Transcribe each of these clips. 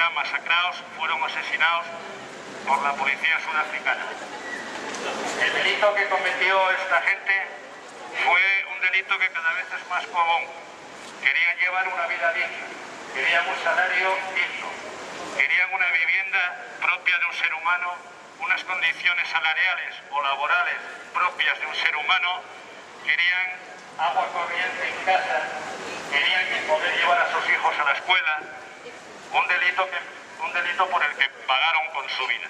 fueron masacrados, fueron asesinados por la policía sudafricana. El delito que cometió esta gente fue un delito que cada vez es más común. Querían llevar una vida digna, querían un salario digno, querían una vivienda propia de un ser humano, unas condiciones salariales o laborales propias de un ser humano, querían agua corriente en casa, querían poder llevar a sus hijos a la escuela, un delito por el que pagaron con su vida.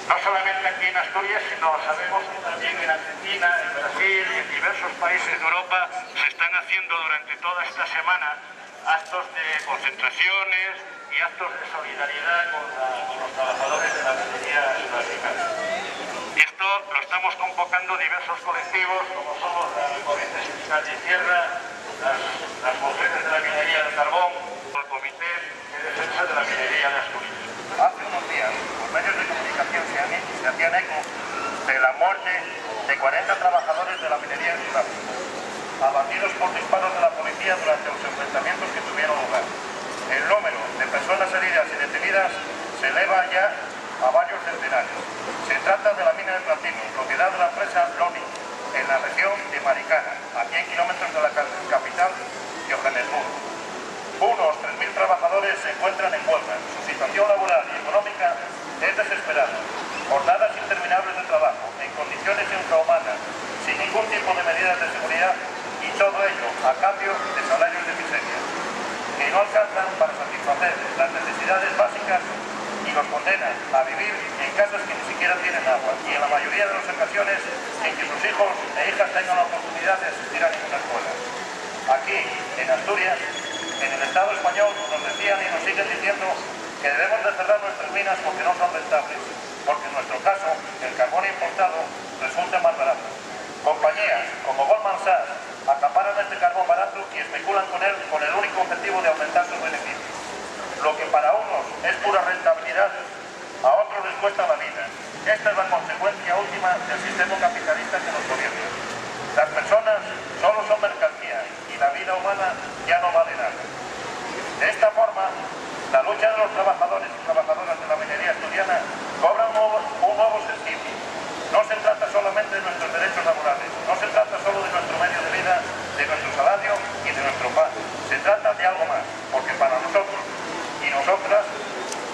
No solamente aquí en Asturias, sino sabemos que también en Argentina, en Brasil y en diversos países de Europa se están haciendo durante toda esta semana actos de concentraciones y actos de solidaridad con los trabajadores de la minería sudafricana. Y esto lo estamos convocando diversos colectivos, como somos la Corriente Sindical de Tierra, las mujeres de la minería del carbón, o el Comité de Defensa de la Minería de Asturias. Hace unos días, los medios de comunicación se hacían eco de la muerte de 40 trabajadores de la minería de Sudáfrica, abatidos por disparos de la policía durante los enfrentamientos que tuvieron lugar. El número de personas heridas y detenidas se eleva ya a varios centenares. Se trata de la mina de platino, propiedad de la empresa Loni, en la región de Maricana, a 100 kilómetros de la capital, Johannesburgo. Unos 3.000 trabajadores se encuentran en huelga. Su situación laboral y económica es desesperada. Jornadas interminables de trabajo, en condiciones infrahumanas, sin ningún tipo de medidas de seguridad, y todo ello a cambio de salarios de miseria, que no alcanzan para satisfacer las necesidades básicas y los condenan a vivir en casas que ni siquiera tienen agua, y en la mayoría de las ocasiones en que sus hijos e hijas tengan la oportunidad de asistir a ninguna escuela. Aquí, en Asturias, en el Estado español, nos decían y nos siguen diciendo que debemos de cerrar nuestras minas porque no son rentables, porque en nuestro caso el carbón importado resulta más barato. Compañías como Goldman Sachs acaparan este carbón barato y especulan con él con el único objetivo de aumentar sus beneficios. Lo que para unos es pura rentabilidad, a otros les cuesta la vida. Esta es la consecuencia última del sistema capitalista que nos gobierna. Las personas solo son mercancías y la vida humana ya no vale nada. De esta forma, la lucha de los trabajadores y trabajadoras de la minería asturiana cobra un nuevo sentido. No se trata solamente de nuestros derechos laborales, no se trata solo de nuestro medio de vida, de nuestro salario y de nuestro pan. Se trata de algo más, porque para nosotros y nosotras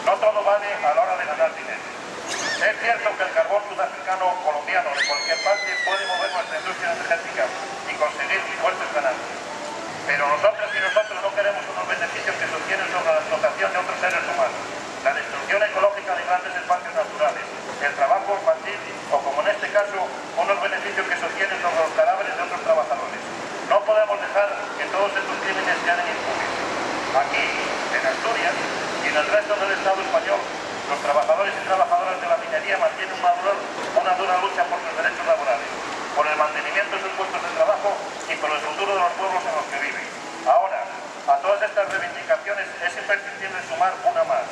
no todo vale a la hora de ganar dinero. Es cierto que el carbón sudafricano o colombiano de cualquier parte puede mover nuestra industria energética y conseguir fuertes ganancias. Pero nosotras y nosotros no queremos unos beneficios que sostienen sobre la explotación de otros seres humanos, la destrucción ecológica de grandes espacios naturales, el trabajo infantil o, como en este caso, unos beneficios que sostienen sobre los cadáveres de otros trabajadores. No podemos dejar que todos estos crímenes queden impunes. Aquí, en Asturias y en el resto del Estado español, los trabajadores y trabajadoras de la minería mantienen una dura lucha por sus derechos laborales, por el mantenimiento de sus puestos de trabajo y por el futuro de los pueblos en los que viven. Ahora, a todas estas reivindicaciones es imprescindible sumar una más.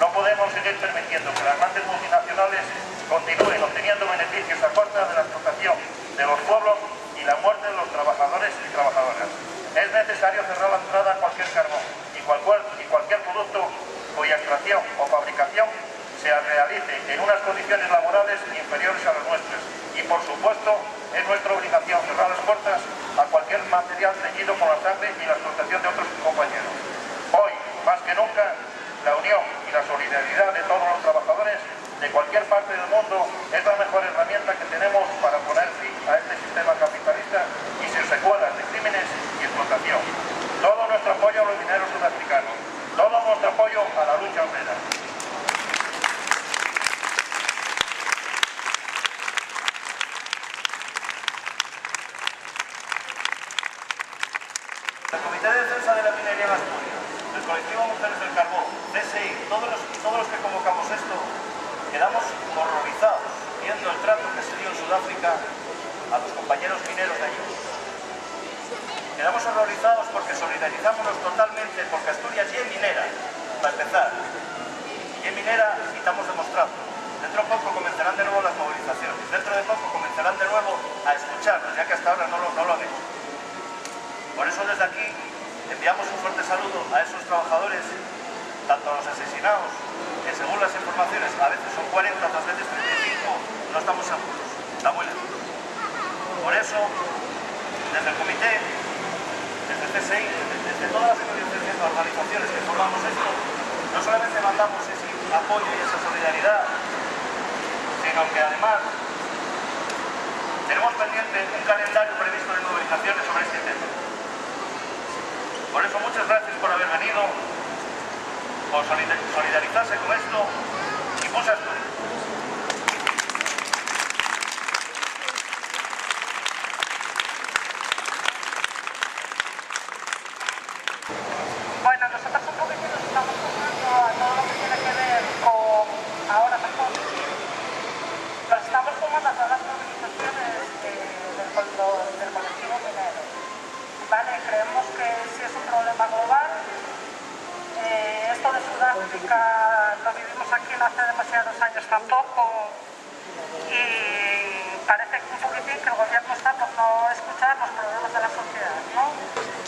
No podemos seguir permitiendo que las grandes multinacionales continúen obteniendo beneficios a costa de la explotación de los pueblos y la muerte de los trabajadores y trabajadoras. Es necesario cerrar la entrada a cualquier carbón y cualquier producto cuya extracción o fabricación se realice en unas condiciones laborales inferiores a las nuestras. Y por supuesto, es nuestra obligación cerrar las puertas a cualquier material teñido con la sangre y la explotación de otros compañeros. Hoy, más que nunca, la unión y la solidaridad de todos los trabajadores de cualquier parte del mundo es la mejor herramienta que tenemos para poner fin a este sistema capitalista y sus secuelas de crímenes y explotación. Todo nuestro apoyo a los mineros sudafricanos, todo nuestro apoyo a la lucha obrera. El Comité de Defensa de la Minería en Asturias, el colectivo Mujeres del Carbón, CSI, todos los que convocamos esto, quedamos horrorizados viendo el trato que se dio en Sudáfrica a los compañeros mineros de allí. Quedamos horrorizados porque solidarizámonos totalmente, porque Asturias ya es minera, para empezar. Y en minera y estamos demostrando. Dentro de poco comenzarán de nuevo las movilizaciones, dentro de poco comenzarán de nuevo a escucharnos, ya que hasta ahora no lo han hecho. Por eso desde aquí enviamos un fuerte saludo a esos trabajadores tanto los asesinados, que según las informaciones a veces son 40, otras veces 35, no estamos seguros, está muy lejos. Por eso, desde el comité, desde el CSI, desde todas las organizaciones que formamos esto, no solamente mandamos ese apoyo y esa solidaridad, sino que además tenemos pendiente un calendario previsto de movilizaciones sobre este tema. Por eso, muchas gracias por haber venido, por solidarizarse con esto y muchas gracias. Bueno, nosotros un poquito nos estamos sumando a todo lo que tiene que ver con ahora mejor. Nos estamos sumando a todas las movilizaciones del colectivo minero. Vale, creemos que sí es un problema global. Esto de Sudáfrica lo vivimos aquí no hace demasiados años tampoco. Y parece un poquitín que el gobierno está por no escuchar los problemas de la sociedad, ¿no?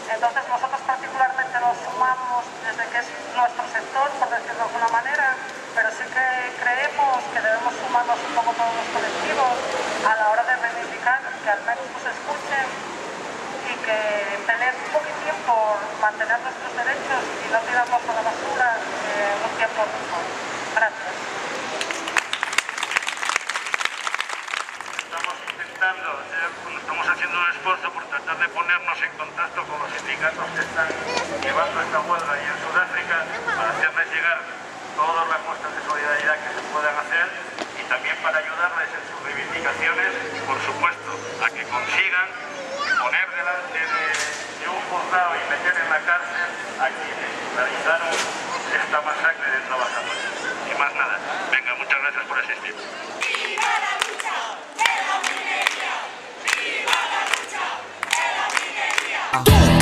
Entonces nosotros particularmente nos sumamos desde que es nuestro sector, por decirlo de alguna manera, pero sí que creemos que debemos sumarnos un poco todos los colectivos a la hora de reivindicar que al menos nos escuchen y que peleen un poquitín por mantener nuestros derechos y no tirarnos a la basura en un tiempo mejor. Gracias. Estamos haciendo un esfuerzo por tratar de ponernos en contacto con los sindicatos que están llevando esta huelga ahí en Sudáfrica para hacerles llegar todas las muestras de solidaridad que se puedan hacer y también para ayudarles en sus reivindicaciones, por supuesto, a que consigan poner delante de un juzgado y meter en la cárcel a quienes realizaron esta masacre de trabajadores. Y más nada. Venga, muchas gracias por asistir. ¡Viva la lucha de la minería! ¡Viva la lucha de la minería!